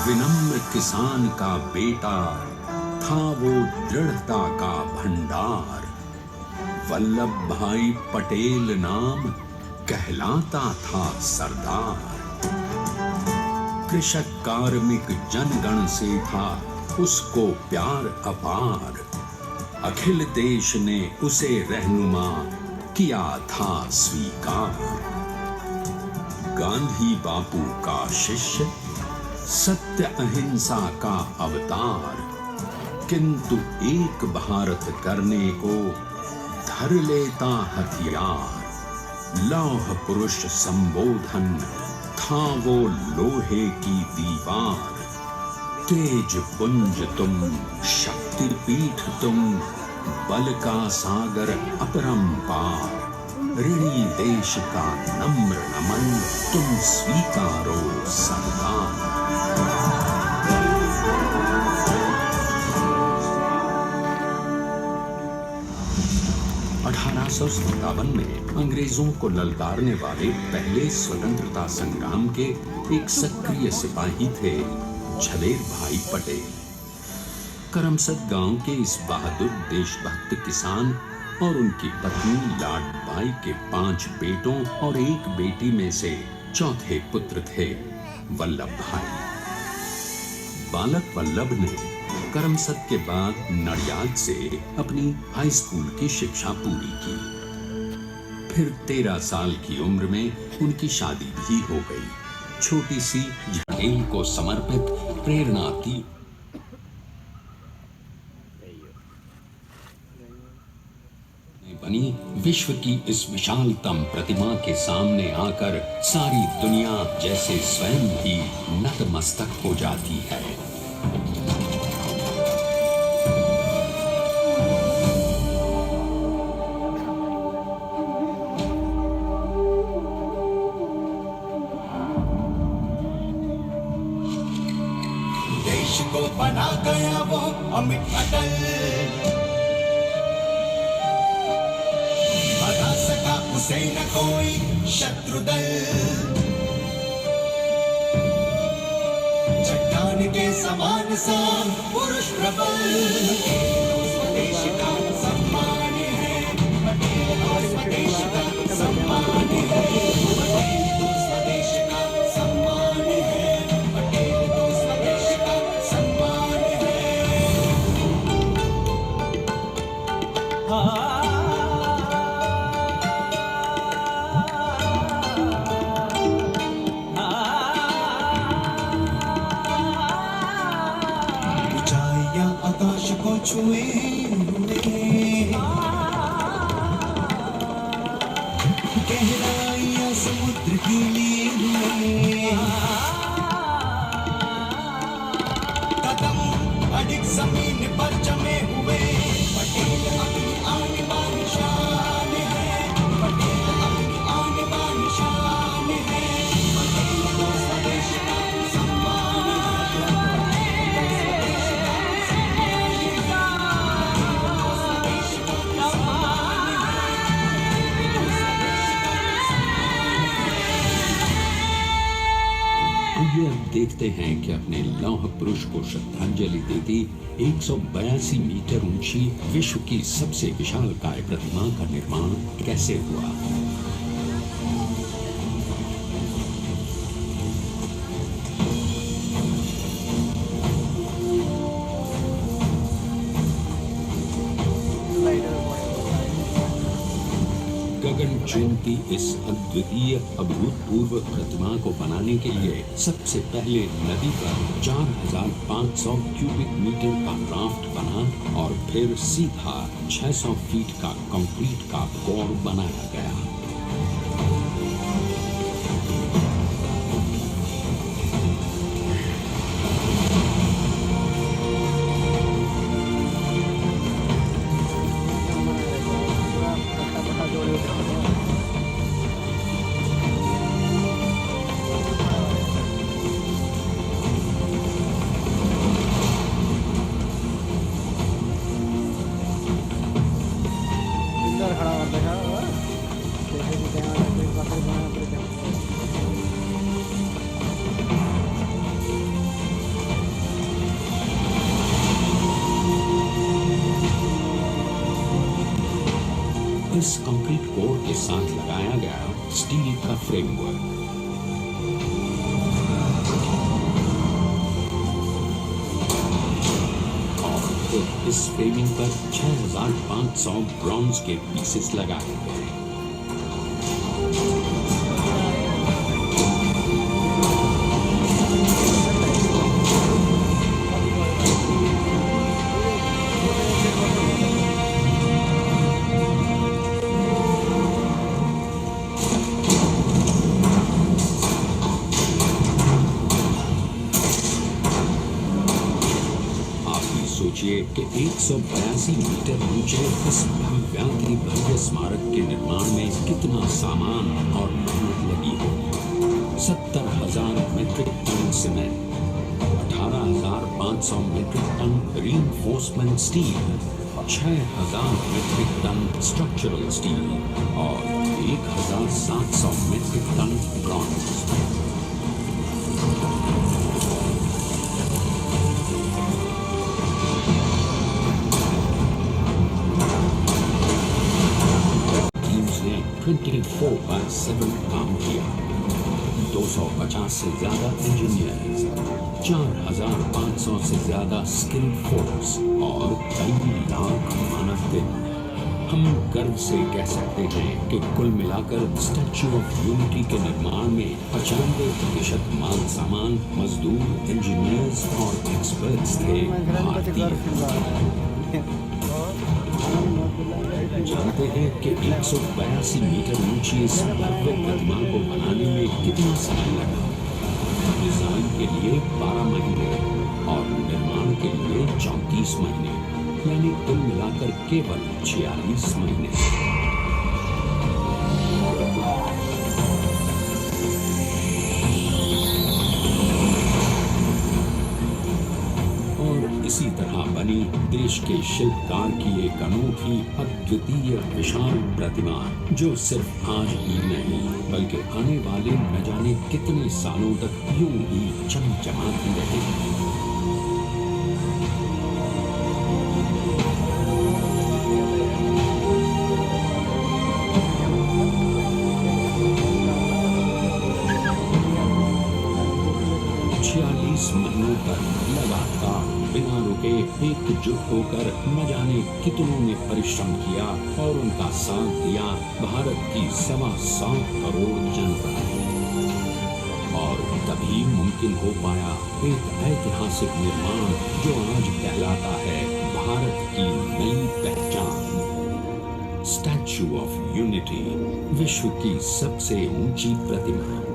विनम्र किसान का बेटा था वो दृढ़ता का भंडार। वल्लभ भाई पटेल नाम कहलाता था सरदार। कृषक कार्मिक जनगण से था उसको प्यार अपार। अखिल देश ने उसे रहनुमा किया था स्वीकार। गांधी बापू का शिष्य, सत्य अहिंसा का अवतार, किंतु एक भारत करने को धर लेता हथियार। लौह पुरुष संबोधन था वो लोहे की दीवार। तेज पुंज तुम, शक्ति पीठ तुम, बल का सागर अपरंपार। ऋणी देश का नम्र नमन तुम स्वीकारो सरदार। 1857 में अंग्रेजों को ललकारने वाले पहले स्वतंत्रता संग्राम के एक सक्रिय सिपाही थे झवेर भाई पटेल। करमसद गांव के इस बहादुर देशभक्त किसान और उनकी पत्नी लाडबाई के 5 बेटों और 1 बेटी में से चौथे पुत्र थे वल्लभ भाई। बालक वल्लभ ने करमसद के बाद नडियाद से अपनी हाई स्कूल की शिक्षा पूरी की। फिर 13 साल की उम्र में उनकी शादी भी हो गई। छोटी सी झड़ेल को समर्पित प्रेरणा की बनी विश्व की इस विशालतम प्रतिमा के सामने आकर सारी दुनिया जैसे स्वयं भी नतमस्तक हो जाती है। देश को बना गया वो अमित अटल, हरा सका उसे न कोई शत्रु दल। चट्टान के समान शान पुरुष प्रबल, स्वदेश का सम्मान है पटेल और स्वदेश का सम्मान है। पटेल तो स्वदेश का सम्मान है, पटेल तो स्वदेश का सम्मान है। आकाश को छुए हुए, गहराइयां समुद्र की लिए हुए, कदम अडिग जमीन पर जमे हुए। पटेल अपनी आने बान शान है, पटेल अपनी आने बान शान है। पटेल तो स्वदेश का सम्मान है, अब देखते हैं कि अपने लौह पुरुष को श्रद्धांजलि देती 182 मीटर ऊंची विश्व की सबसे विशालकाय प्रतिमा का निर्माण कैसे हुआ। गगनचुंबी इस अद्वितीय अभूतपूर्व प्रतिमा को बनाने के लिए सबसे पहले नदी पर 4500 क्यूबिक मीटर का राफ्ट बना और फिर सीधा 600 फीट का कंक्रीट का कोर बनाया गया। इस कंक्रीट कोर के साथ लगाया गया स्टील का फ्रेमवर्क। और इस फ्रेमिंग पर 6500 ब्रॉन्ज के पीसेस लगाए गए। सोचिए कि 182 मीटर ऊंचे इस भव्याति भव्य स्मारक के निर्माण में कितना सामान और मेहनत लगी होगी। 70,000 metric ton cement, 18,500 metric ton reinforcement steel, 6,000 metric ton structural steel और 1,700 मीट्रिक टन ब्रॉन्ज। ने 24/7 काम किया। 250 से ज्यादा इंजीनियर्स, 4,500 से ज्यादा स्किल फोर्स और कई लाख मानव दिन। हम गर्व से कह सकते हैं कि कुल मिलाकर स्टैच्यू ऑफ यूनिटी के निर्माण में 95% माल सामान, मजदूर, इंजीनियर्स और एक्सपर्ट्स थे भारतीय। जानते हैं कि 182 मीटर ऊंची इस भव्य प्रतिमा को बनाने में कितना समय लगा। डिजाइन के लिए 12 महीने और निर्माण के लिए 34 महीने, यानी कुल मिलाकर केवल 46 महीने। इसी तरह बनी देश के शिल्पकार की एक अनूठी अद्वितीय विशाल प्रतिमा, जो सिर्फ आज ही नहीं बल्कि आने वाले न जाने कितने सालों तक यूं ही चमचमाती रहेगी। महीनों तक लगातार बिना रुके एकजुट होकर न जाने कितनों ने परिश्रम किया और उनका साथ दिया भारत की 125 करोड़ जनता। और तभी मुमकिन हो पाया एक ऐतिहासिक निर्माण जो आज कहलाता है भारत की नई पहचान। स्टैच्यू ऑफ यूनिटी, विश्व की सबसे ऊंची प्रतिमा।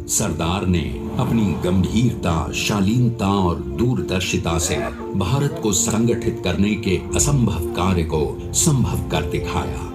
सरदार ने अपनी गंभीरता, शालीनता और दूरदर्शिता से भारत को संगठित करने के असंभव कार्य को संभव कर दिखाया।